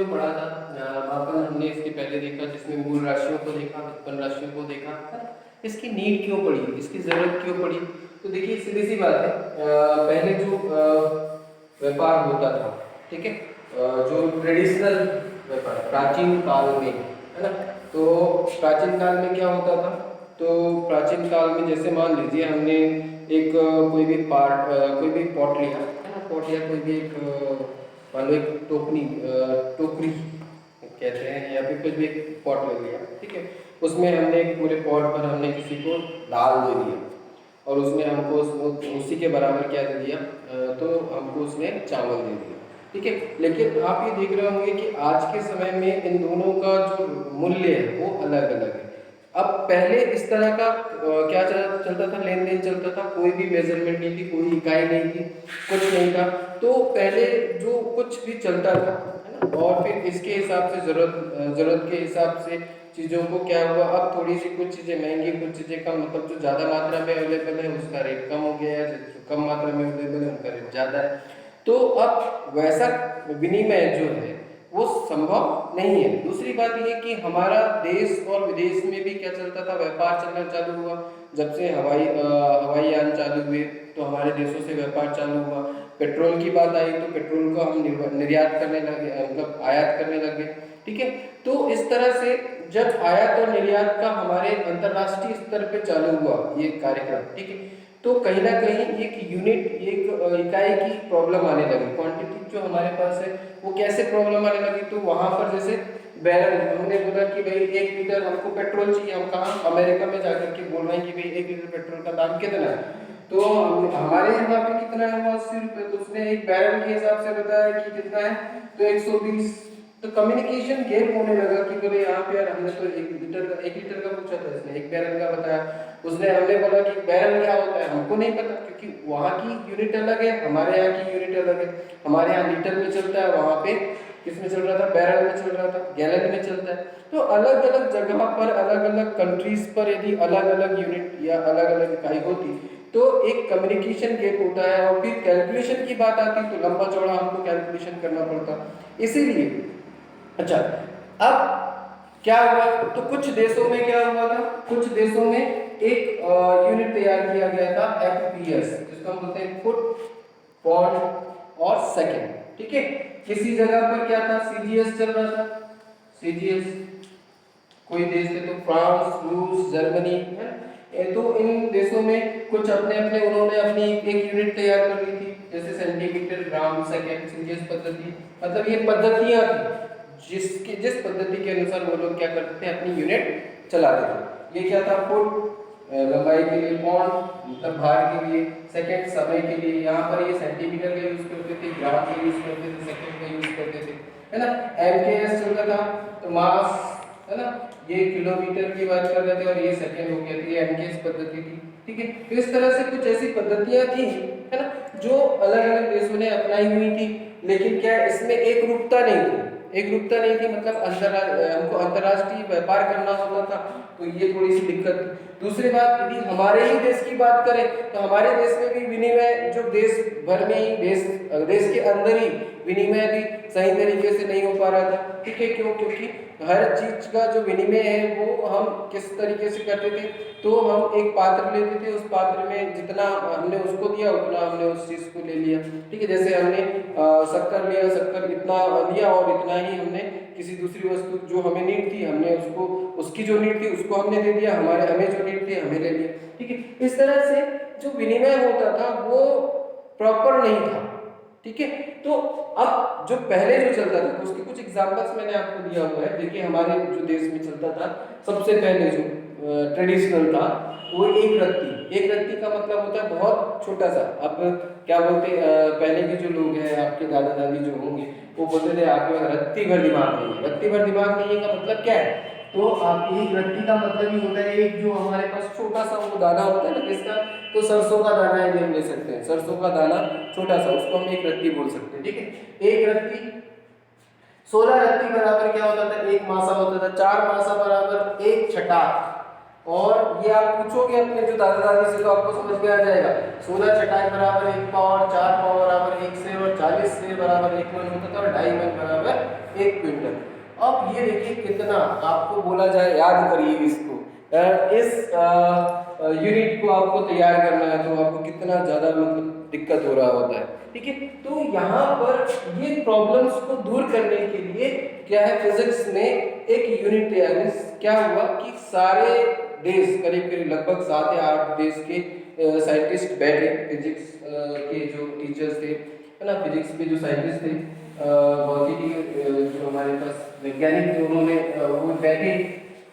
जो पढ़ा था मापन हमने इसके पहले देखा, जिसमें मूल राशियों को देखा, व्युत्पन्न राशियों को देखा, है ना। इसकी नीड क्यों पड़ी, इसकी जरूरत क्यों पड़ी? तो देखिए सीधी सी बात है, पहले जो व्यापार होता था, ठीक है, जो ट्रेडिशनल व्यापार प्राचीन काल में, है ना। तो प्राचीन काल में क्या होता था? तो प्राचीन काल में जैसे मान लीजिए हमने एक कोई भी कोई भी पॉट लिया, है ना, पॉट या कोई भी एक मान लो एक टोकरी कहते हैं, या फिर कुछ भी एक पॉट ले लिया, ठीक है। उसमें हमने एक पूरे पॉट पर हमने किसी को दाल दे दिया, और उसमें हमको उसी के बराबर क्या दे दिया, तो हमको उसमें चावल दे दिया, ठीक है। लेकिन आप ये देख रहे होंगे कि आज के समय में इन दोनों का जो मूल्य है वो अलग अलग है। अब पहले इस तरह का क्या चलता था, लेन देन चलता था, कोई भी मेजरमेंट नहीं थी, कोई इकाई नहीं थी, कुछ नहीं था। तो पहले जो कुछ भी चलता था, है ना, और फिर इसके हिसाब से जरूरत के हिसाब से चीज़ों को क्या हुआ, अब थोड़ी सी कुछ चीज़ें महंगी, कुछ चीज़ें कम, मतलब जो ज़्यादा मात्रा में अवेलेबल है उसका रेट कम हो गया है, जो कम मात्रा में अवेलेबल है उनका रेट ज़्यादा है। तो अब वैसा विनिमय जो है वो संभव नहीं है। दूसरी बात ये कि हमारा देश और विदेश में भी क्या चलता था, व्यापार चलना चालू हुआ। जब से हवाई यान चालू हुए तो हमारे देशों से व्यापार चालू हुआ। पेट्रोल की बात आई तो पेट्रोल को हम निर्यात करने लगे, मतलब आयात करने लगे, ठीक है। तो इस तरह से जब आयात और निर्यात का हमारे अंतरराष्ट्रीय स्तर पे चालू हुआ ये कार्यक्रम, ठीक है, तो कहीं ना कहीं एक यूनिट, एक इकाई की प्रॉब्लम आने लगी। क्वांटिटी जो हमारे पास है वो कैसे प्रॉब्लम आने लगी, तो वहां पर जैसे बैरल हमने बोला कि भाई 1 लीटर हमको पेट्रोल चाहिए, हम कहाँ अमेरिका में जाकर के बोल रहे हैं कि भाई 1 लीटर पेट्रोल का दाम कितना है, तो हमारे यहाँ पे कितना है, वो 80 रुपये। तो उसने एक बैरल के हिसाब से बताया कि कितना है, तो 120। तो कम्युनिकेशन गैप होने लगा कि बोले यहाँ पे यार हमने तो 1 लीटर का पूछा था, इसने 1 बैरल का बताया। उसने हमने बोला कि बैरल क्या होता है, हमको नहीं पता, क्योंकि वहाँ की यूनिट अलग है, हमारे यहाँ की यूनिट अलग है। हमारे यहाँ लीटर में चलता है, वहाँ पे किस में चल रहा था, बैरल में चल रहा था, गैलन में चलता है। तो अलग अलग जगह पर, अलग अलग कंट्रीज पर यदि अलग अलग यूनिट या अलग अलग इकाई होती तो एक कम्युनिकेशन गैप होता है, और फिर कैलकुलेशन की बात आती तो लंबा चौड़ा हमको कैलकुलेशन करना पड़ता। इसीलिए अच्छा, अब क्या हुआ, तो कुछ देशों में क्या हुआ था, कुछ देशों में एक यूनिट तैयार किया गया था, FPS, जिसको हम बोलते हैं फुट पॉन्ड और सेकंड, ठीक है। किसी जगह पर क्या था, CGS चल रहा था, CGS। कोई देश थे तो फ्रांस, रूस, जर्मनी, है। तो इन देशों में कुछ अपने अपने उन्होंने अपनी एक यूनिट तैयार कर ली थी, जैसे सेंटीमीटर, ग्राम, सेकंड, CGS पद्धति। मतलब ये पद्धतियां थी जिस पद्धति के अनुसार वो लोग क्या करते थे, अपनी यूनिट चलाते थे। ये क्या था, फुट लंबाई के लिए, पॉन्ड मतलब भार के लिए, सेकंड समय के लिए, यहाँ पर ये सेंटीमीटर का यूज करते थे, ग्राम का यूज करते थे, सेकंड का यूज करते थे, है ना। MKS चल रहा था, तो मास, है ना, ये किलोमीटर की बात कर रहे थे, और ये सेकंड हो गया, ये MKS पद्धति थी, ठीक है। तो इस तरह से कुछ ऐसी पद्धतियां थी, है ना, जो अलग अलग देशों ने अपनाई हुई थी। लेकिन क्या इसमें एक रूपता नहीं थी, एक रूपता नहीं थी, मतलब हमको अंतरराष्ट्रीय व्यापार करना होता था, तो ये थोड़ी सी दिक्कत थी। दूसरी बात, यदि हमारे ही देश की बात करें तो हमारे देश में भी विनिमय जो देश भर में ही, देश के अंदर ही विनिमय भी सही तरीके से नहीं हो पा रहा था, ठीक है। क्यों? क्योंकि हर चीज का जो विनिमय है वो हम किस तरीके से करते थे, तो हम एक पात्र लेते थे, उस पात्र में जितना हमने उसको दिया उतना हमने उस चीज को ले लिया, ठीक है। जैसे हमने शक्कर लिया, शक्कर इतना लिया, और इतना ही हमने किसी दूसरी वस्तु जो हमें नीड थी, हमने उसको, उसकी जो नीड थी उसको हमने दे दिया, हमें जो नीड थी हमें ले लिया, ठीक है। इस तरह से जो विनिमय होता था वो प्रॉपर नहीं था, ठीक है। तो अब जो पहले जो चलता था उसके कुछ एग्जांपल्स मैंने आपको दिया हुआ है। देखिए हमारे जो देश में चलता था सबसे पहले जो ट्रेडिशनल था वो एक रत्ती का मतलब होता है बहुत छोटा सा। अब क्या बोलते पहले के जो लोग हैं, आपके दादा दादी जो होंगे, वो बोलते थे आपके पास रत्ती भर दिमाग नहीं है। रत्ती भर दिमाग नहीं है का मतलब क्या है, तो आप एक रत्ती का मतलब ही होता है एक जो हमारे पास छोटा सा वो दाना होता है ना किसका, तो सरसों का दाना यदि हम ले सकते हैं, सरसों का दाना छोटा सा, उसको हम एक रत्ती बोल सकते हैं, ठीक है। एक रत्ती 16 रत्ती बराबर क्या होता था, एक मासा होता था। 4 मासा बराबर एक छटाक। और ये आप पूछोगे अपने जो दादा दादी से तो आपको समझ में आ जाएगा। 16 छटाक बराबर 1 पाव, 4 पाव बराबर 1 सेर, और 40 सेर बराबर 1 मन होता था, और 2.5 मन बराबर 1 क्विंटल। अब ये देखिए कितना आपको बोला जाए, याद करिए इसको, इस यूनिट को आपको तैयार करना है तो आपको कितना ज़्यादा मतलब दिक्कत हो रहा होता है, ठीक है। तो यहाँ पर ये प्रॉब्लम्स को दूर करने के लिए क्या है, फिजिक्स में एक यूनिट तैयार, क्या हुआ कि सारे देश, करीब करीब लगभग 7 या 8 देश के साइंटिस्ट बैठे, फिजिक्स के जो टीचर्स थे, है ना, फिजिक्स के जो साइंटिस्ट थे, भौतिकी जो हमारे पास वैज्ञानिक थे, उन्होंने वो बैठे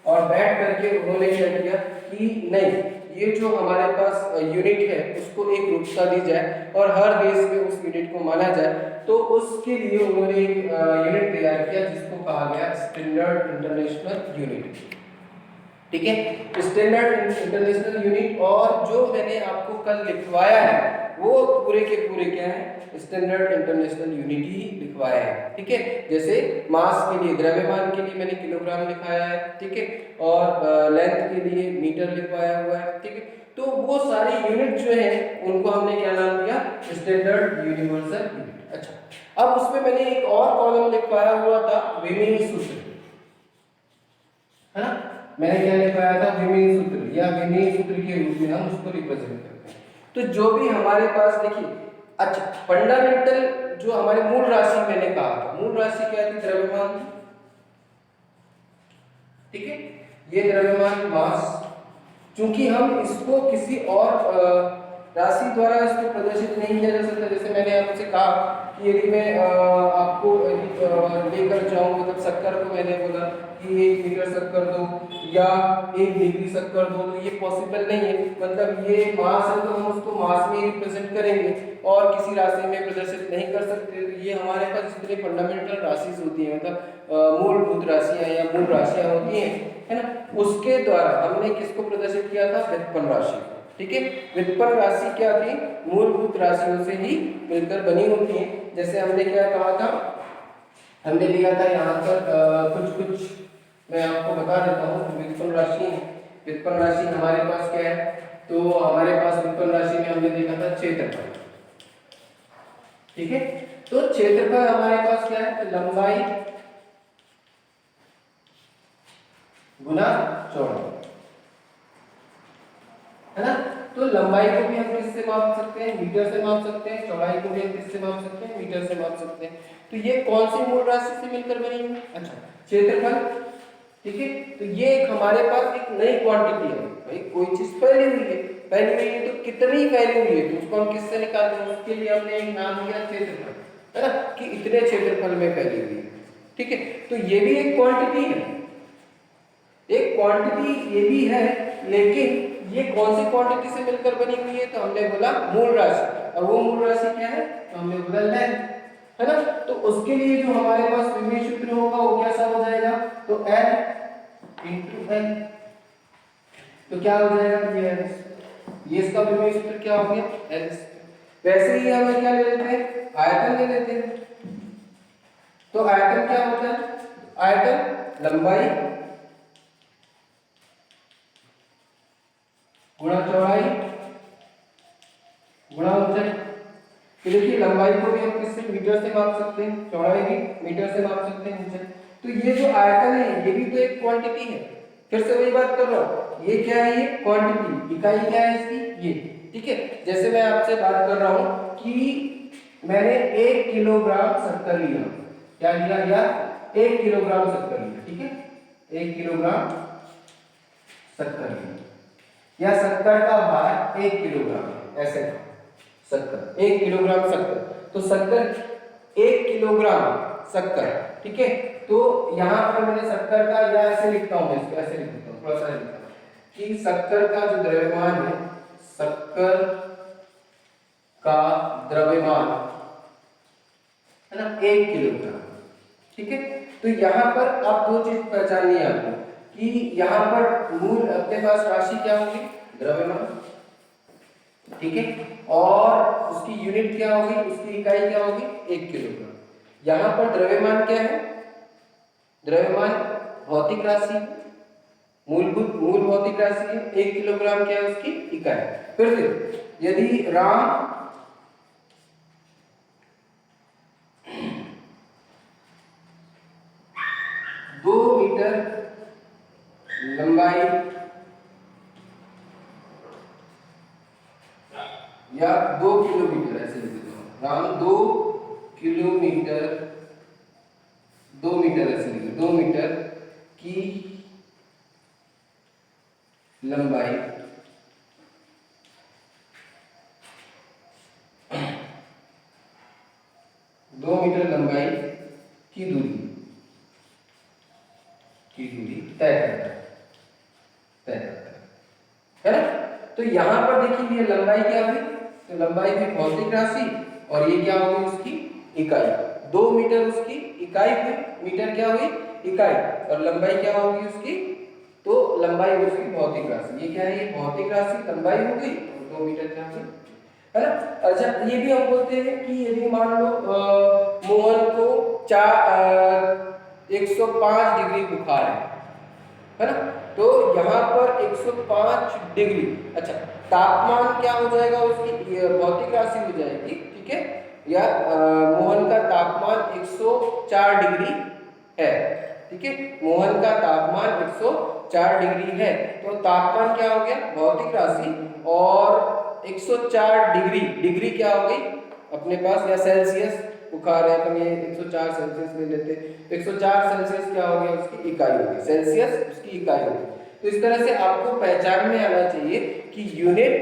और बैठ करके उन्होंने क्या किया कि नहीं, ये जो हमारे पास यूनिट है उसको एक रूपता दी जाए और हर देश में उस यूनिट को माना जाए। तो उसके लिए उन्होंने एक यूनिट तैयार किया जिसको कहा गया स्टैंडर्ड इंटरनेशनल यूनिट, ठीक है, स्टैंडर्ड इंटरनेशनल यूनिट। और जो मैंने आपको कल लिखवाया है वो पूरे के पूरे क्या है, स्टैंडर्ड इंटरनेशनल यूनिट ही लिखवाया है, ठीक है। जैसे मास के लिए, द्रव्यमान के लिए मैंने किलोग्राम लिखाया है, ठीक है, और लेंथ के लिए मीटर लिखवाया हुआ है, ठीक है। तो वो सारी यूनिट जो है उनको हमने क्या नाम दिया, स्टैंडर्ड यूनिवर्सल यूनिट। अच्छा, अब उसमें मैंने एक और कॉलम लिखवाया हुआ था, विमेय सूत्र, है ना, मैंने क्या लिखवाया था, विमेय सूत्र या विमेय सूत्र के रूप में हम उसको रिप्रेजेंट करते हैं। तो जो भी हमारे पास देखिए, अच्छा, फंडामेंटल जो हमारे मूल राशि मैंने कहा था, मूल राशि क्या थी, द्रव्यमान, ठीक है, ये द्रव्यमान मास। चूंकि हम इसको किसी और राशि द्वारा इसको प्रदर्शित नहीं किया जा सकता, जैसे मैंने आपसे कहा कि यदि मैं आपको लेकर जाऊं, मतलब शक्कर को मैंने बोला कि 1 मीटर शक्कर दो या 1 डिग्री शक्कर दो, तो ये पॉसिबल नहीं है। मतलब ये मास है तो हम उसको मास में ही रिप्रेजेंट करेंगे और किसी राशि में प्रदर्शित नहीं कर सकते। तो ये हमारे पास जितने फंडामेंटल राशि होती है, मतलब मूलभूत राशियां या मूल राशियां होती हैं, है ना, उसके द्वारा हमने किसको प्रदर्शित किया था, व्युत्पन्न राशि, ठीक है। व्युत्पन्न राशि क्या थी, मूलभूत राशियों से ही मिलकर बनी होती है। जैसे हमने क्या कहा था, हमने लिया था यहाँ पर कुछ मैं आपको बता देता हूँ। व्युत्पन्न राशि, व्युत्पन्न राशि हमारे पास क्या है, तो हमारे पास व्युत्पन्न राशि में हमने देखा था क्षेत्रफल, ठीक है। तो क्षेत्रफल हमारे पास क्या है, तो लंबाई गुना चौड़ाई, है ना। तो लंबाई को भी हम किससे माप सकते हैं, मीटर से माप सकते हैं, चौड़ाई को भी हम किससे माप सकते हैं, मीटर से माप सकते हैं। तो ये कौन सी मूल राशि से मिलकर बनी हुई, अच्छा, क्षेत्रफल, ठीक है। तो ये एक हमारे पास एक नई क्वांटिटी है, भाई कोई चीज फैली हुई है, फैली हुई है तो कितनी फैली हुई है, तो उसको हम किससे निकालते हैं, उसके लिए हमने एक नाम दिया क्षेत्रफल, है ना, कि इतने क्षेत्रफल में फैली हुई है, ठीक है। तो ये भी एक क्वांटिटी है, एक क्वांटिटी ये भी है, लेकिन ये कौन सी क्वांटिटी से मिलकर बनी हुई है, तो हमने बोला मूल राशि। और वो मूल राशि क्या है, तो हमने बोला लेंथ, है ना। तो उसके लिए जो हमारे पास विमेय सूत्र होगा वो कैसा हो जाएगा, तो L इंटू L, तो क्या हो जाएगा, ये इसका विमेय सूत्र क्या हो गया, L। वैसे ही हम क्या ले लेते हैं, आयतन ले लेते हैं। तो आयतन क्या होता है, आयतन लंबाई गुणा चौड़ाई गुणा ऊंचाई। तो देखिए लंबाई को भी हम किससे, मीटर से माप सकते हैं, चौड़ाई भी मीटर से माप सकते हैं, ऊंचाई। तो ये जो आयतन है ये भी तो एक क्वांटिटी है, फिर से वही बात कर रहा हूँ, ये क्या है, ये क्वांटिटी, इकाई क्या है इसकी, ये, ठीक है। जैसे मैं आपसे बात कर रहा हूँ कि मैंने 1 किलोग्राम शक्कर लिया, क्या लिया, 1 किलोग्राम शक्कर लिया, ठीक है, 1 किलोग्राम शक्कर लिया, या शक्कर का भार 1 किलोग्राम है, ऐसे शक्कर 1 किलोग्राम शक्कर, तो शक्कर 1 किलोग्राम शक्कर, ठीक है। तो यहाँ पर मैंने शक्कर का, या ऐसे लिखता हूँ, मैं इसको ऐसे लिख देता हूँ, थोड़ा सा लिखता हूँ कि शक्कर का जो द्रव्यमान है, शक्कर का द्रव्यमान, है ना, 1 किलोग्राम, ठीक है। तो यहाँ पर आप दो चीज पहचानिए आपको कि यहाँ पर मूल अपने पास राशि क्या होगी, द्रव्यमान, ठीक है, और उसकी यूनिट क्या होगी, उसकी इकाई क्या होगी, 1 किलोग्राम। यहाँ पर द्रव्यमान क्या है, द्रव्यमान भौतिक राशि, मूल भौतिक राशि है, 1 किलोग्राम क्या है उसकी इकाई। फिर से यदि राम मीटर लंबाई या 2 किलोमीटर, ऐसे लिख देता हूँ राउंड 2 किलोमीटर, 2 मीटर ऐसे लिख 2 मीटर की लंबाई लंबाई की दूरी तय करता है ना। तो यहां पर देखिए ये लंबाई क्या हुई, तो लंबाई हुई भौतिक राशि और ये क्या होगी उसकी इकाई। 2 मीटर उसकी इकाई हुई, मीटर क्या हुई इकाई, और लंबाई क्या होगी उसकी, तो लंबाई उसकी भौतिक राशि। ये क्या है, ये भौतिक राशि लंबाई हो गई और 2 मीटर क्या हुई, है ना। अच्छा ये भी हम बोलते हैं कि यदि मान लो मोहन को 105 डिग्री बुखार है ना, तो यहाँ पर 105 डिग्री, अच्छा तापमान क्या हो जाएगा उसकी भौतिक राशि हो जाएगी, ठीक है, या मोहन का तापमान 104 डिग्री है, ठीक है, मोहन का तापमान 104 डिग्री है, तो तापमान क्या हो गया भौतिक राशि, और 104 डिग्री, डिग्री क्या हो गई अपने पास, या सेल्सियस बुखार है तो ये 104 सेल्सियस ले लेते, तो 104 सेल्सियस क्या हो गया उसकी इकाई होगी, सेल्सियस उसकी इकाई होगी। तो इस तरह से आपको पहचान में आना चाहिए कि यूनिट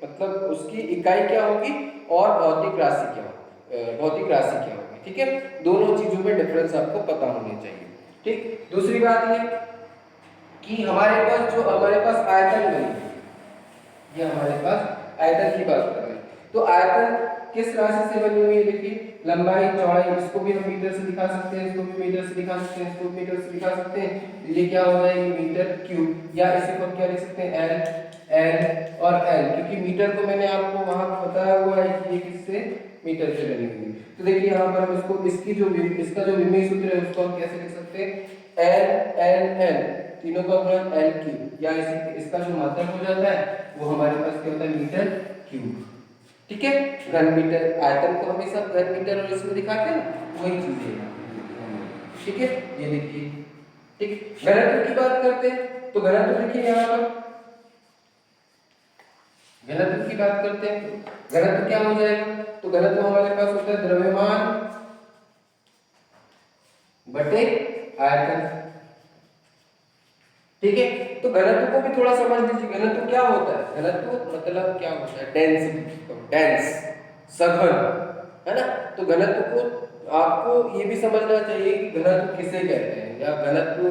मतलब उसकी इकाई क्या होगी और भौतिक राशि क्या होगी, भौतिक राशि क्या होगी, ठीक है, दोनों चीजों में डिफरेंस आपको पता होने चाहिए। ठीक, दूसरी बात ये कि हमारे पास आयतन बनी है, ये हमारे पास आयतन की बात कर रहे हैं, तो आयतन किस राशि से बनी हुई है, देखिए लंबाई चौड़ाई, इसको भी हम मीटर से दिखा सकते हैं, इसको भी मीटर से दिखा सकते हैं, इसको भी मीटर से दिखा सकते हैं, तो ये क्या हो जाएगी मीटर क्यूब, या इसे हम क्या लिख सकते हैं एल और एल, क्योंकि मीटर को मैंने आपको वहां बताया हुआ है कि ये किससे मीटर से बनी हुई है। तो देखिए यहाँ पर हम इसका जो विमेय सूत्र है उसको हम कैसे लिख सकते हैं, एल तीनों का गुणन एल क्यूब, या इसका जो मात्रक हो जाता है वो हमारे पास क्या होता है मीटर क्यूब, ठीक है। घन मीटर, आयतन को हमेशा घन मीटर और इसमें दिखाते हैं ना, वही चीज है, ठीक है, ये देखिए, ठीक। घनत्व की बात करते हैं, तो घनत्व देखिए यहाँ पर घनत्व की बात करते हैं, घनत्व क्या हो जाएगा, तो घनत्व हमारे पास होता है द्रव्यमान बटे आयतन, ठीक है। तो घनत्व को भी थोड़ा समझ लीजिए, घनत्व क्या होता है, घनत्व मतलब क्या होता है डेंसिटी, डेंस सघन, है ना। तो घनत्व को आपको ये भी समझना चाहिए कि घनत्व किसे कहते हैं, या घनत्व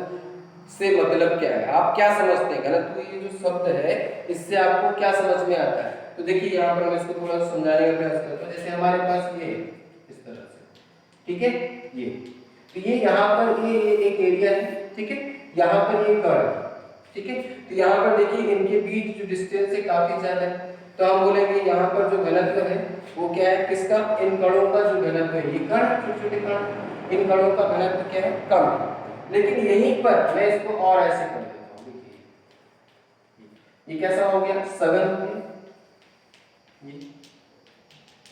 से मतलब क्या है, आप क्या समझते हैं घनत्व, ये जो शब्द है इससे आपको क्या समझ में आता है। तो देखिए यहाँ पर मैं इसको थोड़ा समझाने का प्रयास करता हूँ, जैसे हमारे पास ये इस तरह से, ठीक है, ये तो ये यहाँ पर ये एक एरिया है, ठीक है, यहाँ पर ये कर्व, ठीक है, तो यहाँ पर देखिए इनके बीच जो डिस्टेंस है काफी ज्यादा है, तो हम बोलेंगे यहाँ पर जो घनत्व है वो क्या है किसका, इन कणों का जो घनत्व है, ये कण छोटे छोटे कण, इन कणों का घनत्व क्या है कम, लेकिन यहीं पर मैं इसको और ऐसे कर देता हूँ, देखिए ये कैसा हो गया सघन हो गया,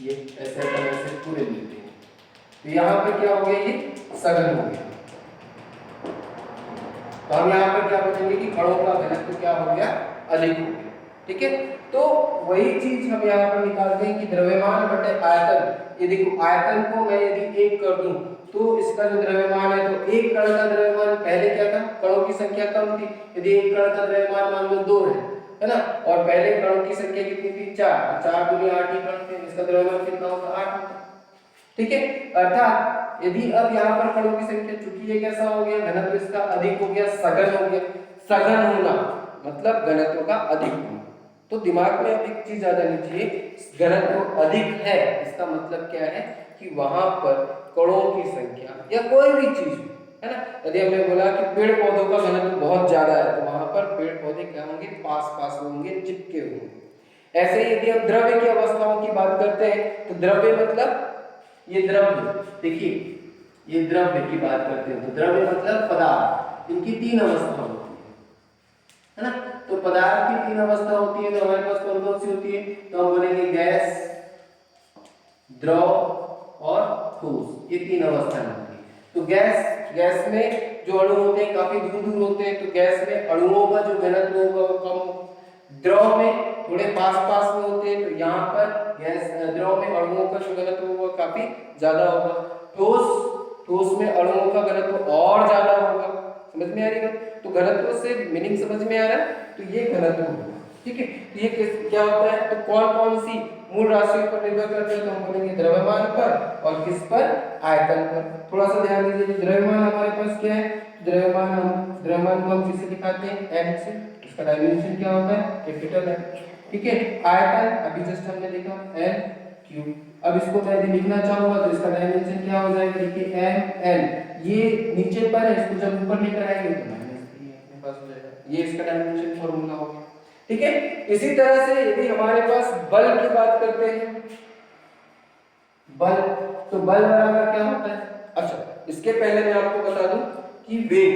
ये ऐसे ऐसे पूरे लेते हैं, तो यहाँ पर क्या हो गया ये सघन हो गया, तो हम यहाँ पर क्या बोलेंगे कि कणों का घनत्व क्या हो गया अधिक हो गया, ठीक है। तो वही चीज हम यहाँ पर निकालते हैं कि द्रव्यमान बटे आयतन, ये देखो आयतन को मैं यदि 1 कर दूं तो इसका जो द्रव्यमान है, तो एक कण का द्रव्यमान पहले क्या था, कणों की संख्या कम थी, यदि एक कण का द्रव्यमान मान लो 2 है ना, और पहले कणों की संख्या कितनी थी 4, 4 दूनी 8 ही कण थे, इसका द्रव्यमान कितना होगा 8 होगा, ठीक है। अर्थात यदि अब यहाँ पर कणों की संख्या, चूंकि ये कैसा हो गया घनत्व इसका अधिक हो गया, सघन हो गया, सघन होना मतलब घनत्व का अधिक होना, तो दिमाग में अब एक चीज आ जानी चाहिए, घनत्व अधिक है इसका मतलब क्या है कि वहां पर कणों की संख्या या कोई भी चीज है ना, यदि हमने बोला कि पेड़ पौधों का घनत्व बहुत ज्यादा है तो वहां पर पेड़ पौधे क्या होंगे पास पास होंगे, चिपके होंगे। ऐसे ही यदि हम द्रव्य की अवस्थाओं की बात करते हैं तो द्रव्य मतलब ये द्रव्य, देखिए ये द्रव्य की बात करते हैं तो द्रव्य मतलब पदार्थ, इनकी 3 अवस्था होती है ना, तो पदार्थ की 3 अवस्था होती है, तो हमारे पास कौन कौन सी होती है, तो हम बोलेंगे गैस, द्रव और ठोस, ये 3 अवस्थाएं होती है। तो गैस में जो अणु होते हैं काफी दूर दूर होते हैं, तो गैस में अणुओं का जो घनत्व होगा वो कम होगा। द्रव में थोड़े पास पास में होते हैं, तो यहाँ पर गैस द्रव में अणुओं का जो घनत्व होगा काफी ज्यादा होगा। ठोस में अणुओं का घनत्व और ज्यादा होगा। समझ में आ रही है? तो घनत्व से मीनिंग समझ में आ रहा है? तो ये घनत्व होगा, ठीक है। तो ये क्या होता है? तो कौन कौन सी मूल राशियों पर निर्भर करते हैं? तो हम बोलेंगे द्रव्यमान पर और किस पर? आयतन पर। थोड़ा सा ध्यान दीजिए, द्रव्यमान हमारे पास क्या है? द्रव्यमान को हम किससे दिखाते हैं? m से। इसका डायमेंशन क्या होता है? कैपिटल M, ठीक है। आयतन अभी जस्ट हमने देखा L क्यूब। अब इसको मैं यदि लिखना चाहूंगा तो इसका डायमेंशन क्या हो जाएगा? देखिए ml, ये नीचे पर है, इसको जब ऊपर लेकर आएंगे तो -3 अपने पास हो जाएगा। ये इसका डायमेंशन फॉर्मूला हो गया, ठीक है। इसी तरह से यदि हमारे पास बल की बात करते हैं, बल, तो बल बराबर क्या होता है? अच्छा, इसके पहले मैं आपको बता दूं कि वेग,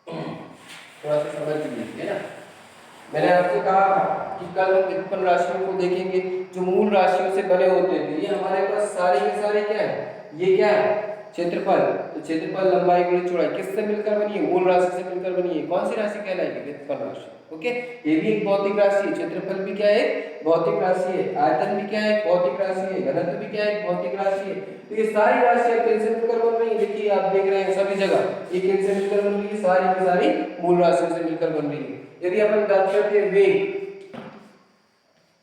थोड़ा सा समझ लीजिए ना। मैंने आपसे कहा कि कल हम व्युत्पन्न राशियों को देखेंगे जो मूल राशियों से बने होते हैं। ये हमारे पास सारे के सारे क्या है? ये क्या है? क्षेत्रफल। तो क्षेत्रफल लंबाई गुणित चौड़ाई किससे मिलकर बनी है? मूल राशि से मिलकर बनी है। कौन सी राशि कहलाएगी? व्युत्पन्न राशि। ओके, ये भी एक भौतिक राशि है। क्षेत्रफल भी क्या है? भौतिक राशि है। आयतन भी क्या है? भौतिक राशि है। घनत्व भी क्या है? भौतिक राशि है। तो ये सारी राशियां किससे मिलकर बन रही है? देखिए आप देख रहे हैं सभी जगह ये किससे मिलकर बन रही है? सारी की सारी मूल राशियों से मिलकर बन रही है। यदि अपन बात करते हैं वेग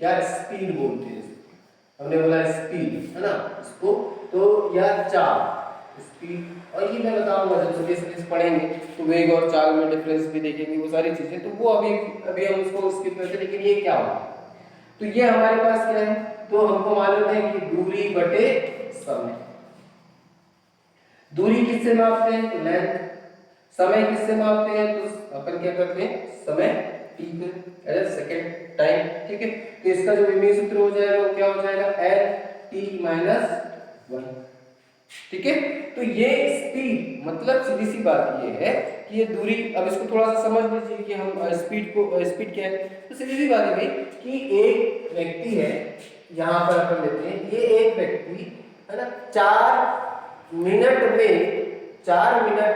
या स्पीड बोलते हैं, हमने बोला स्पीड है ना इसको, तो या चाल, स्पीड, और ये मैं बताऊंगा जब सभी पढ़ेंगे तो वेग और चाल में डिफरेंस भी देखेंगे, वो सारी चीजें, तो वो अभी हम उसको स्किप करते हैं। लेकिन ये क्या होगा? तो ये हमारे पास क्या है? तो हमको मालूम है कि दूरी बटे समय। दूरी किससे मापते हैं? तो लेंथ। समय किससे मापते हैं? तो अपन क्या करते हैं? समय t को सेकंड टाइम, ठीक है। तो इसका जो विमीय सूत्र हो जाएगा वो क्या हो जाएगा? L t-1, ठीक है। तो ये स्पीड, मतलब सीधी सी बात ये है कि ये दूरी, अब इसको थोड़ा सा समझ लीजिए कि हम स्पीड क्या है। तो सीधी सी बात है भाई कि एक व्यक्ति है, यहाँ पर अपन लेते हैं, ये एक व्यक्ति है ना, 4 मिनट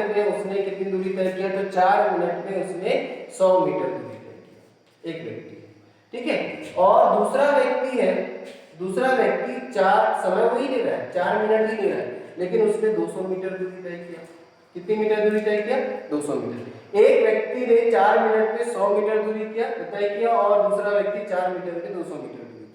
में उसने कितनी दूरी तय किया? तो 4 मिनट में उसने 100 मीटर दूरी तय किया, एक व्यक्ति, ठीक है। और दूसरा व्यक्ति 4 समय वही ले रहा है, 4 मिनट ही ले रहा है, लेकिन उसने 200 मीटर दूरी तय किया। कितनी मीटर दूरी तय किया? 200 मीटर। एक व्यक्ति ने 4 मिनट में 100 मीटर दूरी तय किया और दूसरा व्यक्ति 4 मिनट में 200 मीटर दूरी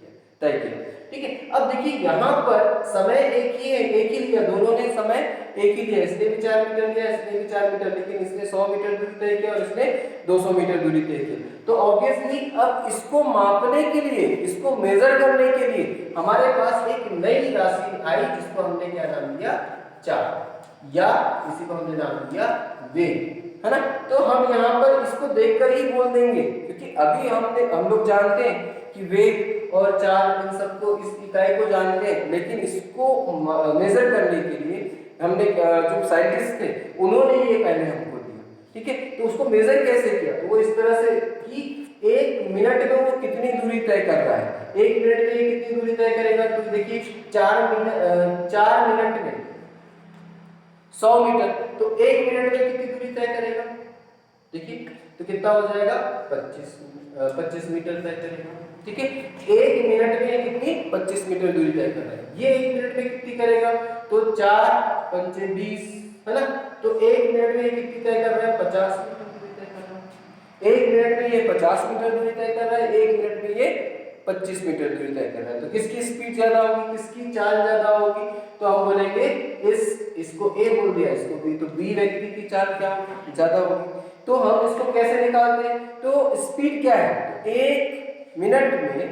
तय किया, ठीक है। अब देखिए यहाँ पर समय एक ही है, एक ही लिया, दोनों ने समय एक ही लिया, इसने भी 4 मीटर लिया, इसने भी 4 मीटर, लेकिन इसने 100 मीटर दूरी तय किया और इसने 200 मीटर दूरी तय किया। तो ऑब्वियसली अब इसको मापने के लिए, इसको मेजर करने के लिए हमारे पास एक नई राशि आई जिसको हमने क्या नाम दिया? चाल, या इसी को हमने नाम दिया वेग, है ना। तो हम यहाँ पर इसको देखकर ही बोल देंगे, क्योंकि अभी हम लोग जानते हैं कि वेग और चाल, इन सबको, इस इकाई को जानते हैं, लेकिन इसको मेजर करने के लिए हमने जो साइंटिस्ट थे उन्होंने ये पहले हमको दिया, ठीक है। तो उसको मेजर कैसे किया? तो वो इस तरह से कि 1 मिनट में वो कितनी दूरी तय कर रहा है, 1 मिनट में ये कितनी दूरी तय करेगा? तो देखिए 4 मिनट में 100 मीटर, तो 1 मिनट में कितनी दूरी तय करेगा? देखिए तो कितना हो जाएगा? 25 मीटर तय करेगा, ठीक है। 1 मिनट में कितनी? 25 मीटर दूरी तय कर रहा है। ये 1 मिनट में कितनी करेगा? तो 4 पंचे 20, है ना। तो 1 मिनट में कितनी तय कर रहा है? 50 मीटर दूरी तय कर रहा है। 1 मिनट में ये 50 मीटर दूरी तय कर रहा है, 1 मिनट में ये 25 मीटर दूरी तय कर रहा है। तो किसकी स्पीड ज्यादा होगी, किसकी चाल ज्यादा होगी? तो हम बोलेंगे इसको A बोल दिया, इसको B, तो B व्यक्ति की चाल क्या होगी? ज्यादा होगी। तो हम इसको कैसे निकालते हैं? तो स्पीड क्या है? तो 1 मिनट में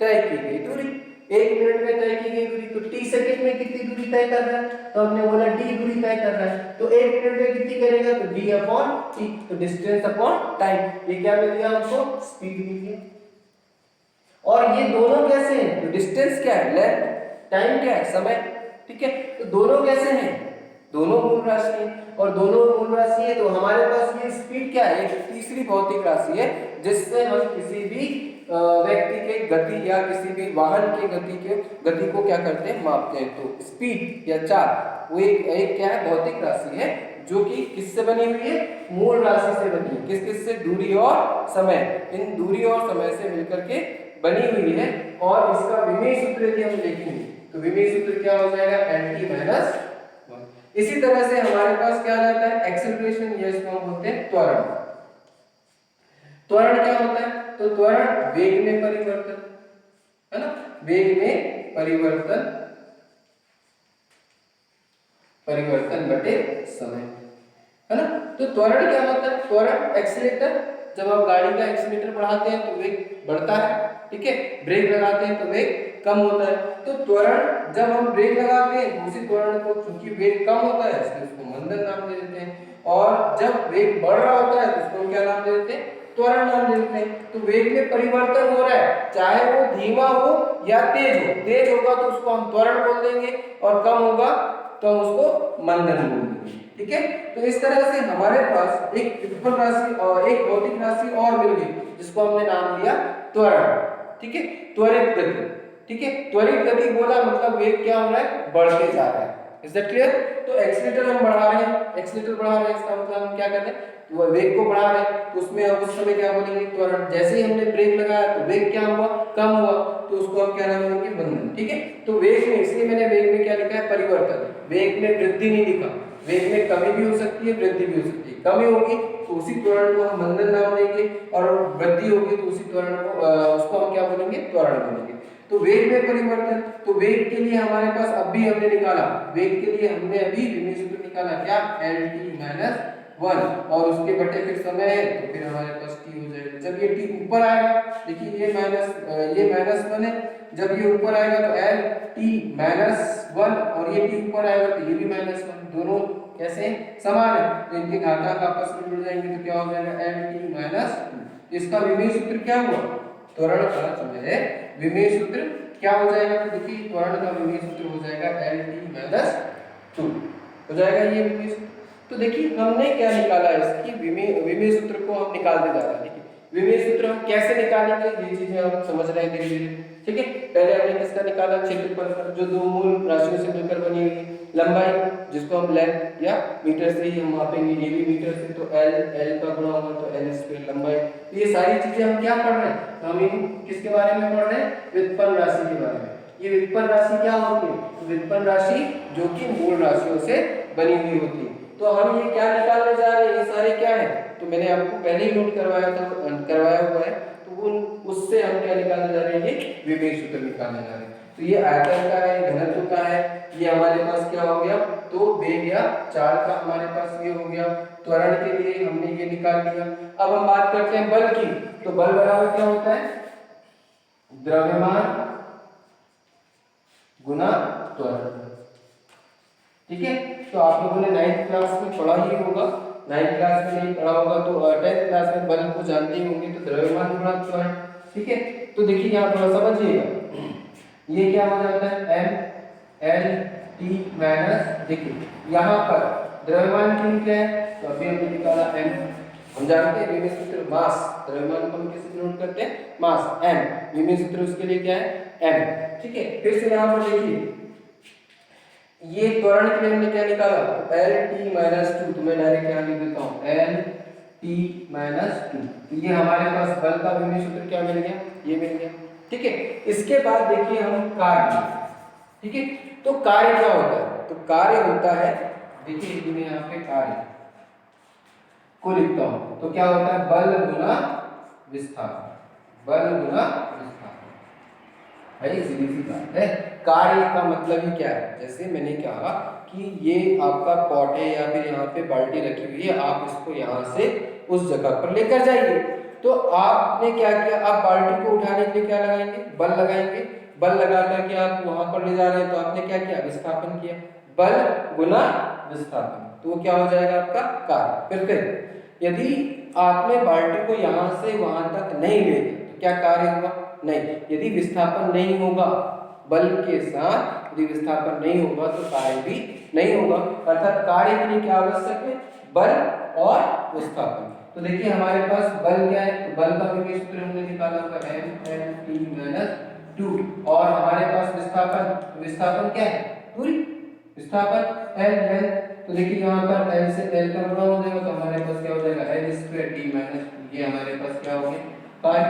तय की गई दूरी, 1 मिनट में तय की गई दूरी, तो t सेकंड में कितनी दूरी तय कर रहा है? तो हमने बोला d दूरी तय कर रहा है, तो 1 मिनट में कितनी करेगा? तो d/t, तो डिस्टेंस अपॉन टाइम। ये क्या मिल गया हमको? स्पीड मिल गया। और ये दोनों कैसे हैं? तो डिस्टेंस क्या है? लेंथ, टाइम क्या है? समय, ठीक है। तो दोनों कैसे हैं? दोनों मूल राशि है, और दोनों मूल राशि है तो हमारे पास ये स्पीड क्या है? एक तीसरी भौतिक राशि है जिससे हम किसी भी व्यक्ति के गति या किसी भी वाहन के गति को क्या करते हैं? मापते हैं। तो स्पीड या चाल वो एक क्या है, भौतिक राशि है जो कि किससे बनी हुई है, मूल राशि से बनी है। किस किस से, दूरी और समय, इन दूरी और समय से मिलकर के बनी हुई है। और इसका विमेय सूत्र यदि हम देखेंगे तो विमेय सूत्र क्या हो जाएगा, lt माइनस 1। इसी तरह से हमारे पास क्या रहता है, एक्सेलरेशन, या इसको हम बोलते हैं त्वरण। त्वरण क्या होता है, तो त्वरण वेग में परिवर्तन, है ना, वेग में परिवर्तन, परिवर्तन बटे समय, है ना। तो त्वरण क्या होता है, त्वरण एक्सीलेटर, जब आप गाड़ी का एक्सीलेटर बढ़ाते हैं तो वेग बढ़ता है, ठीक है, ब्रेक लगाते हैं तो वेग कम होता है। तो त्वरण जब हम ब्रेक लगाते हैं उसी त्वरण को, चूंकि वेग कम होता है इसलिए उसको मंदन नाम दे देते हैं, और जब वेग बढ़ रहा होता है तो उसको हम क्या नाम दे देते हैं, त्वरण नाम दे देते हैं। तो वेग में परिवर्तन हो रहा है, चाहे वो धीमा हो या तेज हो, तेज होगा तो उसको हम त्वरण बोल देंगे और कम होगा तो हम उसको मंदन बोल देंगे, ठीक है। तो इस तरह से हमारे पास एक व्युत्पन्न राशि और एक भौतिक राशि और मिल गई जिसको हमने नाम दिया त्वरण, ठीक है, त्वरित गति, ठीक है। त्वरित गति बोला मतलब वेग क्या हो रहा है, बढ़ते जा रहा है। Is that clear. तो एक्सीलेटर हम बढ़ा रहे हैं, एक्सीलेटर बढ़ा रहे हैं, इसका मतलब हम क्या कर रहे हैं, तो वेग को बढ़ा रहे हैं, तो उसमें अब उस समय क्या बोलेंगे, त्वरण। जैसे ही हमने ब्रेक लगाया तो वेग क्या हुआ, कम हुआ, तो उसको हम क्या नाम देंगे, मंदन, ठीक है। तो वेग में, इसलिए मैंने वेग में क्या लिखा है, परिवर्तन। वेग में वृद्धि नहीं लिखा, वेग में कमी भी हो सकती है, वृद्धि भी हो सकती है। कमी होगी तो उसी त्वरण को हम मंदन नाम देंगे, और वृद्धि होगी तो उसी त्वरण को उसको हम क्या बोलेंगे, त्वरण बोलेंगे। तो वेग में परिवर्तन, तो वेग के लिए हमारे पास अभी हमने निकाला, वेग के लिए हमने अभी विमेय सूत्र निकाला, क्या, lt माइनस 1, और उसके बटे फिर समय है तो फिर हमारे पास t हो जाएगा। जब ये t ऊपर आएगा, देखिए ये माइनस 1 है, जब ये ऊपर आएगा तो lt माइनस 1, और ये t ऊपर आएगा तो ये भी माइनस 1, दोनों कैसे समान है, तो इनके घातांक आपस में जुड़ जाएंगे तो क्या हो जाएगा, lt माइनस 2। इसका विमेय सूत्र क्या हुआ, त्वरण का जो है विमेय सूत्र क्या हो जाएगा, तो देखिए त्वरण का विमेय सूत्र हो जाएगा lt माइनस 2 हो जाएगा ये विमेय सूत्र। तो देखिए हमने क्या निकाला, इसकी विमेय सूत्र को हम निकालते जा रहे हैं। देखिए विमेय सूत्र हम कैसे निकालेंगे, ये चीजें हम समझ रहे हैं धीरे धीरे, ठीक है। पहले हमने किसका निकाला, क्षेत्रफल का, जो दो मूल राशियों से मिलकर बनी हुई है। लंबाई जिसको हम लेंथ या मीटर से ही हम मापेंगे, ये भी मीटर से, तो l का गुणा होगा तो l स्क्वायर लंबाई। तो ये सारी चीजें हम क्या पढ़ रहे हैं, हम इन किसके बारे में पढ़ रहे हैं, व्युत्पन्न राशि के बारे में। ये व्युत्पन्न राशि क्या होती है, व्युत्पन्न राशि जो कि मूल राशियों से बनी हुई होती है। तो हम ये क्या निकालने जा रहे हैं, ये सारे क्या है, तो मैंने आपको पहले ही नोट करवाया हुआ है, तो वो उससे हम क्या निकालने जा रहे हैं, ये विमेय सूत्र निकालने जा रहे हैं। तो ये आयतन का है, घनत्व का है, ये हमारे पास क्या हो गया, तो वेग या चाल का हमारे पास ये हो गया। त्वरण के लिए हमने ये निकाल लिया। अब हम बात करते हैं बल की, तो बल बराबर क्या होता है, द्रव्यमान गुना त्वरण, ठीक है। तो आप लोगों ने 9th क्लास में पढ़ा ही होगा, 9th क्लास में नहीं पढ़ा होगा तो 10th क्लास में बल को जानते ही होंगे, तो द्रव्यमान गुणा त्वरण, ठीक है। तो देखिए यहाँ थोड़ा समझिएगा, ये क्या हो जाता है, m l t माइनस, देखिए यहाँ पर द्रव्यमान के लिए क्या है, तो अभी हमने निकाला m, हम जानते हैं विमेय सूत्र मास, द्रव्यमान को हम किससे डिनोट करते हैं, मास, m, विमेय सूत्र उसके लिए क्या है, m, ठीक है। फिर से यहाँ पर देखिए ये त्वरण के लिए हमने क्या निकाला, lt माइनस 2, तो मैं डायरेक्ट यहाँ लिख देता हूँ lt माइनस 2। तो ये हमारे पास बल का विमेय सूत्र क्या मिल गया, ये मिल गया, ठीक है। इसके बाद देखिए हम कार्य, ठीक है। तो कार्य क्या होता है, तो कार्य होता है, देखिए यदि मैं यहाँ पे कार्य को लिखता हूँ तो क्या होता है, बल गुना विस्थापन, बल गुना विस्थापन, भाई सीधी सी बात है। कार्य का मतलब ही क्या है, जैसे मैंने कहा कि ये आपका पॉट है या फिर यहाँ पे बाल्टी रखी हुई है, आप इसको यहाँ से उस जगह पर लेकर जाइए, तो आपने क्या किया, आप बाल्टी को उठाने के लिए क्या लगाएंगे, बल लगाएंगे, बल लगा करके आप वहां पर ले जा रहे हैं, तो आपने क्या किया, विस्थापन किया, बल गुना विस्थापन, तो वो क्या हो जाएगा आपका कार्य। फिर यदि आपने बाल्टी को यहाँ से वहां तक नहीं ले गए तो क्या कार्य होगा, नहीं। यदि विस्थापन नहीं होगा बल के साथ, यदि विस्थापन नहीं होगा तो कार्य भी नहीं होगा, अर्थात कार्य के लिए क्या आवश्यक है, बल और विस्थापन। तो देखिए हमारे पास बल क्या है, तो बल का विमेय सूत्र हमने निकाला हुआ है m l t माइनस 2, और हमारे पास विस्थापन, विस्थापन क्या है, दूरी, विस्थापन एल लेंथ, तो देखिए यहाँ पर एल से एल का गुणा हो जाएगा तो हमारे पास क्या हो जाएगा L square T minus two, ये हमारे पास क्या हो गया कार्य।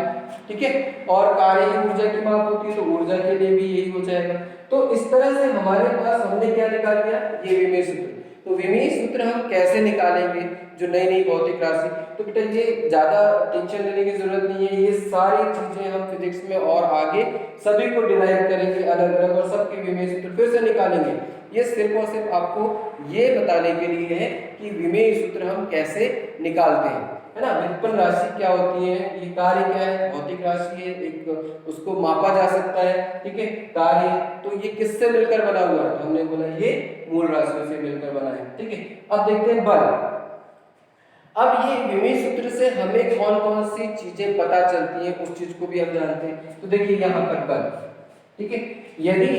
ठीक है, और कार्य की ऊर्जा की माप होती है तो ऊर्जा के लिए भी यही हो जाएगा। तो इस तरह से हमारे पास हमने क्या निकाल लिया, ये विमेय सूत्र। तो विमेय सूत्र हम कैसे निकालेंगे जो नई नई भौतिक राशि, तो बेटा ये ज्यादा टेंशन लेने की जरूरत नहीं है, ये सारी चीजें हम फिजिक्स में और आगे सभी को डिराइव करेंगे अलग अलग और सबके विमेय सूत्र फिर से निकालेंगे। ये सिर्फ और सिर्फ आपको ये बताने के लिए है कि विमेय सूत्र हम कैसे निकालते हैं, है ना। व्युत्पन्न राशि क्या होती है, ये कार्य क्या है, भौतिक राशि है, एक उसको मापा जा सकता है। ठीक है, कार्य तो ये किससे मिलकर बना हुआ है, तो हमने बोला ये मूल राशियों से मिलकर बना है। ठीक है, अब देखते हैं बल। अब ये विमेय सूत्र से हमें कौन कौन सी चीजें पता चलती हैं उस चीज को भी हम जानते हैं। तो देखिए यहाँ पर बल, ठीक है, यदि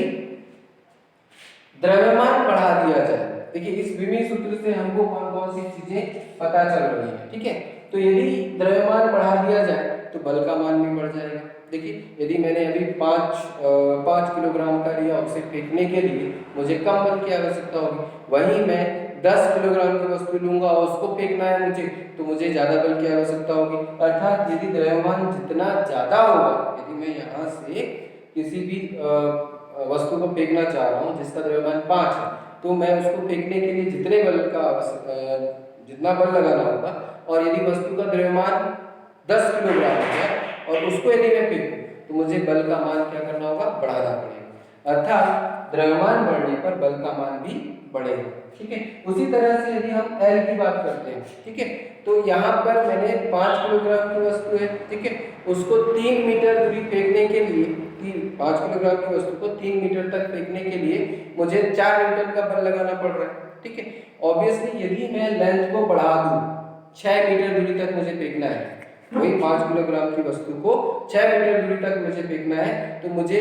द्रव्यमान बढ़ा दिया जाए, देखिए इस विमेय सूत्र से हमको कौन कौन सी चीजें पता चल रही है। ठीक है, तो यदि द्रव्यमान बढ़ा दिया जाए तो बल का मान भी बढ़ जाएगा। देखिए यदि मैंने अभी 5 किलोग्राम का लिया, उसे फेंकने के लिए मुझे कम बल की आवश्यकता होगी, वहीं मैं 10 किलोग्राम की वस्तु लूंगा और उसको फेंकना है मुझे, तो मुझे ज्यादा बल की आवश्यकता होगी। अर्थात यदि द्रव्यमान जितना ज्यादा होगा, यदि मैं यहाँ से किसी भी वस्तु को फेंकना चाह रहा हूँ जिसका द्रव्यमान 5 है, तो मैं उसको फेंकने के लिए जितने बल का जितना बल लगाना होगा, और यदि वस्तु का द्रव्यमान 10 किलोग्राम है और उसको यदि मैं फेंकूं तो मुझे बल का मान क्या करना होगा, बढ़ाना पड़ेगा। अर्थात द्रव्यमान बढ़ने पर बल का मान भी बढ़ेगा। ठीक है, उसी तरह से यदि हम L की बात करते हैं, ठीक है, तो यहाँ पर मैंने 5 किलोग्राम की वस्तु है, ठीक है, उसको 3 मीटर दूरी फेंकने के लिए 5 किलोग्राम की वस्तु को 3 मीटर तक फेंकने के लिए मुझे 4 न्यूटन का बल लगाना पड़ रहा है। ठीक है, ऑब्वियसली यदि मैं लेंथ को बढ़ा दूं, 6 मीटर दूरी तक मुझे फेंकना है, वही 5 किलोग्राम की वस्तु को 6 मीटर दूरी तक मुझे फेंकना है, तो मुझे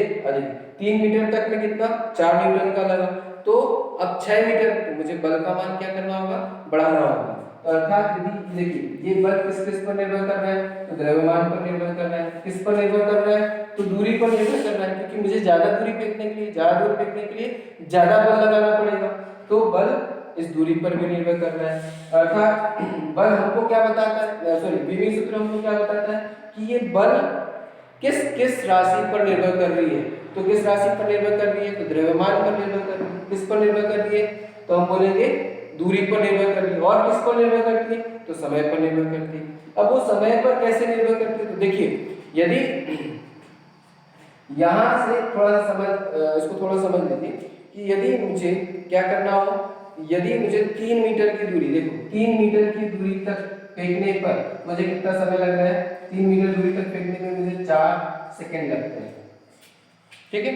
3 मीटर तक में कितना 4 न्यूटन का लगा, तो अब 6 मीटर, तो मुझे बल का मान क्या करना होगा, बढ़ाना होगा। तो अर्थात यदि देखिए ये बल किस किस पर निर्भर कर रहा है, तो द्रव्यमान पर निर्भर कर रहा है, किस पर निर्भर कर रहा है, तो दूरी पर निर्भर कर रहा है, क्योंकि मुझे ज्यादा दूरी फेंकने के लिए, ज्यादा दूर फेंकने के लिए ज्यादा बल लगाना पड़ेगा, तो बल इस दूरी पर भी निर्भर कर रहा है। अर्थात बल हमको क्या बताता है, सॉरी विमेय सूत्र हमको क्या बताता है कि ये बल किस किस राशि पर निर्भर कर रही है, तो किस राशि पर निर्भर कर रही है, तो द्रव्यमान पर निर्भर कर रही है। किस पर निर्भर कर रही है, तो हम बोलेंगे दूरी पर निर्भर करती है। और किस पर निर्भर करती है, तो समय पर निर्भर करती है। अब वो समय पर कैसे निर्भर करती है, तो देखिए यदि यहां से थोड़ा समझ, इसको थोड़ा समझ लीजिए कि यदि मुझे क्या करना हो, यदि मुझे 3 मीटर की दूरी, देखो 3 मीटर की दूरी तक फेंकने पर मुझे कितना समय लग रहा है, 3 मीटर दूरी तक फेंकने में मुझे 4 सेकंड लगते हैं। ठीक है,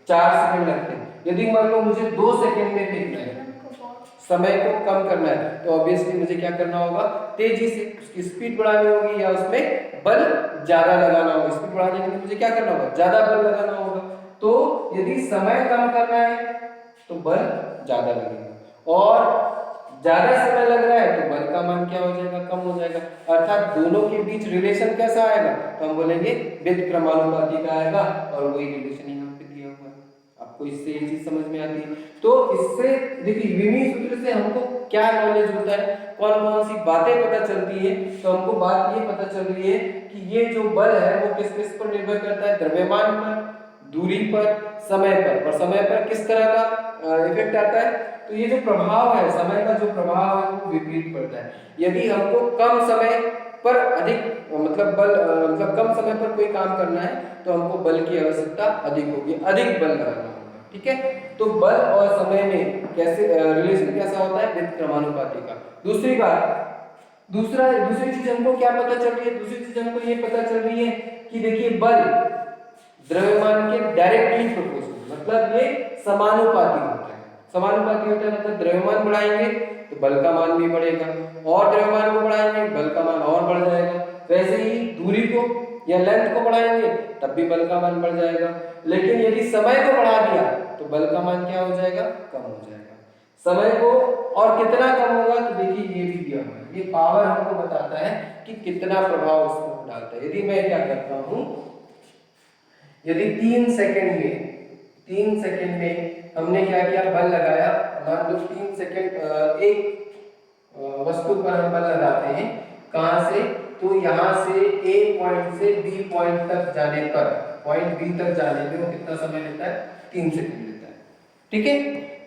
4 सेकंड लगते हैं। यदि मान लो मुझे 2 सेकंड में फेंकना है, समय को कम करना है, तो ऑब्वियसली मुझे क्या करना होगा, तेजी से उसकी स्पीड बढ़ानी होगी या उसमें बल ज्यादा लगाना होगा। स्पीड बढ़ाने के लिए मुझे क्या करना होगा, ज्यादा बल लगाना होगा। तो यदि समय कम करना है तो बल ज्यादा लगेगा, और ज्यादा समय लग रहा है तो बल का मान क्या हो जाएगा, कम हो जाएगा। अर्थात दोनों के बीच रिलेशन कैसा आएगा, तो हम बोलेंगे व्युत्क्रमानुपाती का आएगा, और वही रिलेशन यहाँ पे दिया हुआ है। आपको इससे ये चीज समझ में आती है। तो इससे देखिए विमेय सूत्र से हमको क्या नॉलेज होता है, कौन कौन सी बातें पता चलती है, तो हमको बात ये पता चल रही है कि ये जो बल है वो किस किस पर निर्भर करता है, द्रव्यमान पर, दूरी पर, समय पर। और समय पर किस तरह का इफेक्ट आता है, तो ये जो प्रभाव है, समय का जो प्रभाव है वो विपरीत पड़ता है। यदि हमको कम समय पर अधिक मतलब बल मतलब कम समय पर कोई काम करना है तो हमको बल की आवश्यकता अधिक होगी, अधिक बल लगाना होगा। ठीक है, तो बल और समय में कैसे रिलेशन कैसा होता है, व्युत्क्रमानुपाती का। दूसरी बात, दूसरी चीज हमको क्या पता चल रही है, दूसरी चीज हमको ये पता चल रही है कि देखिए बल द्रव्यमान के डायरेक्टली प्रोपोर्शनल, मतलब ये समानुपाती होता है। समानुपाती होता है मतलब द्रव्यमान बढ़ाएंगे तो बल का मान भी बढ़ेगा, और द्रव्यमान को बढ़ाएंगे बल का मान और बढ़ जाएगा। वैसे ही दूरी को या लेंथ को बढ़ाएंगे तब भी बल का मान बढ़ जाएगा। लेकिन यदि समय को बढ़ा दिया तो बल का मान क्या हो जाएगा, कम हो जाएगा। समय को और कितना कम होगा, तो देखिए ये भी दिया हुआ है, ये पावर हमको बताता है कि कितना प्रभाव उसमें डालता है। यदि मैं क्या करता हूं, यदि 3 सेकंड में हमने क्या किया, बल लगाया। मान लो 3 सेकंड एक वस्तु पर हम बल लगाते हैं, कहां से, तो यहाँ से A पॉइंट से B पॉइंट तक जाने पर, पॉइंट B तक जाने में वो कितना समय लेता है, 3 सेकंड लेता है। ठीक है,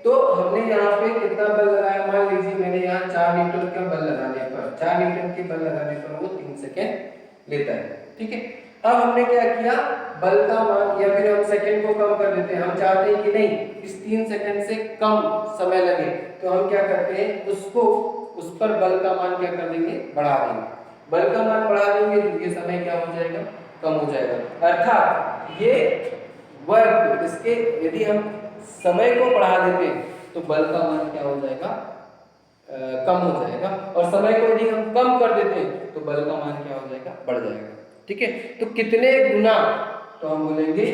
तो हमने यहाँ पे कितना बल लगाया, मान लीजिए मैंने यहाँ 4 न्यूटन का बल लगाने पर, 4 न्यूटन के बल लगाने पर वो 3 सेकंड लेता है। ठीक है, अब हमने क्या किया, बल का मान, या फिर हम सेकंड को कम कर देते हैं, हम चाहते हैं कि नहीं इस 3 सेकंड से कम समय लगे, तो हम क्या करते हैं, उसको उस पर बल का मान क्या कर देंगे, बढ़ा देंगे। बल का मान बढ़ा देंगे तो ये समय क्या हो जाएगा, कम हो जाएगा। अर्थात ये वर्क, इसके यदि हम समय को बढ़ा देते हैं तो बल का मान क्या हो जाएगा, कम हो जाएगा, और समय को यदि हम कम कर देते हैं तो बल का मान क्या हो जाएगा, बढ़ जाएगा। ठीक है, तो कितने गुना, तो हम बोलेंगे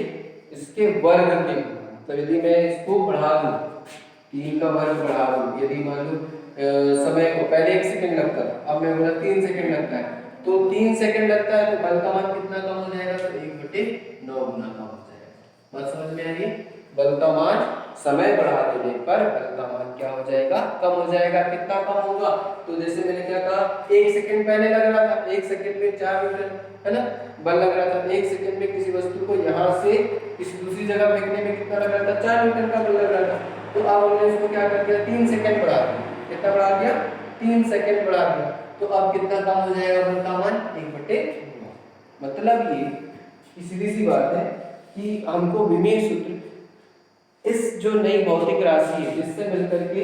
इसके वर्ग के गुना। तो यदि मैं इसको बढ़ा दूं, 3 का वर्ग बढ़ा दूं, यदि मान लो समय को पहले 1 सेकंड लगता है, अब मैं बोला 3 सेकंड लगता है, तो 3 सेकंड लगता है तो बल का मान कितना कम हो जाएगा, तो 1/9 गुना कम हो जाएगा। बात समझ में आ रही है, बल का मान समय बढ़ा देने पर बल का मान क्या हो जाएगा, कम हो जाएगा। कितना कम होगा, तो जैसे मैंने क्या कहा, 1 सेकंड पहले लग रहा था, 1 सेकंड में 4 न्यूटन है ना बल लग रहा था, 1 सेकंड में किसी वस्तु को यहाँ से किसी दूसरी जगह फेंकने में कितना लग रहा था, 4 न्यूटन का बल लग रहा था। तो अब हमने इसको क्या कर दिया, 3 सेकंड बढ़ा दिया। कितना बढ़ा दिया, 3 सेकंड बढ़ा दिया, तो अब कितना कम हो जाएगा बल का मान, 1/9। मतलब ये सीधी सी बात है कि हमको विमेय सूत्र, इस जो नई भौतिक राशि है जिससे मिलकर के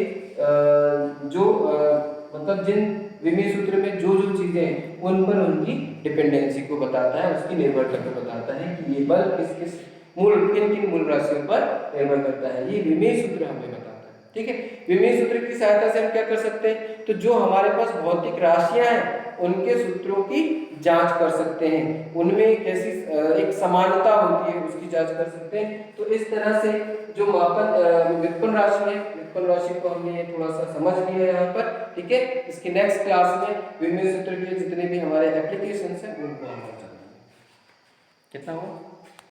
मतलब जिन विमेय सूत्र में जो जो चीजें हैं उन पर उनकी डिपेंडेंसी को बताता है, उसकी निर्भरता को बताता है कि ये बल किस किस किन किन मूल राशियों पर निर्भर करता है। ये विमेय सूत्र हमें बताता है। ठीक है, विमेय सूत्र की सहायता से हम क्या कर सकते हैं, तो जो हमारे पास भौतिक राशियां हैं उनके सूत्रों की जांच कर सकते हैं, उनमें कैसी एक समानता होती है उसकी जांच कर सकते हैं। तो इस तरह से जो मापन व्युत्पन्न राशि है, व्युत्पन्न राशि को हमने थोड़ा सा समझ लिया यहाँ पर। ठीक है, इसकी नेक्स्ट क्लास में विमेय सूत्र के जितने भी हमारे एप्लीकेशंस हैं उनको हम समझेंगे। कितना हुआ?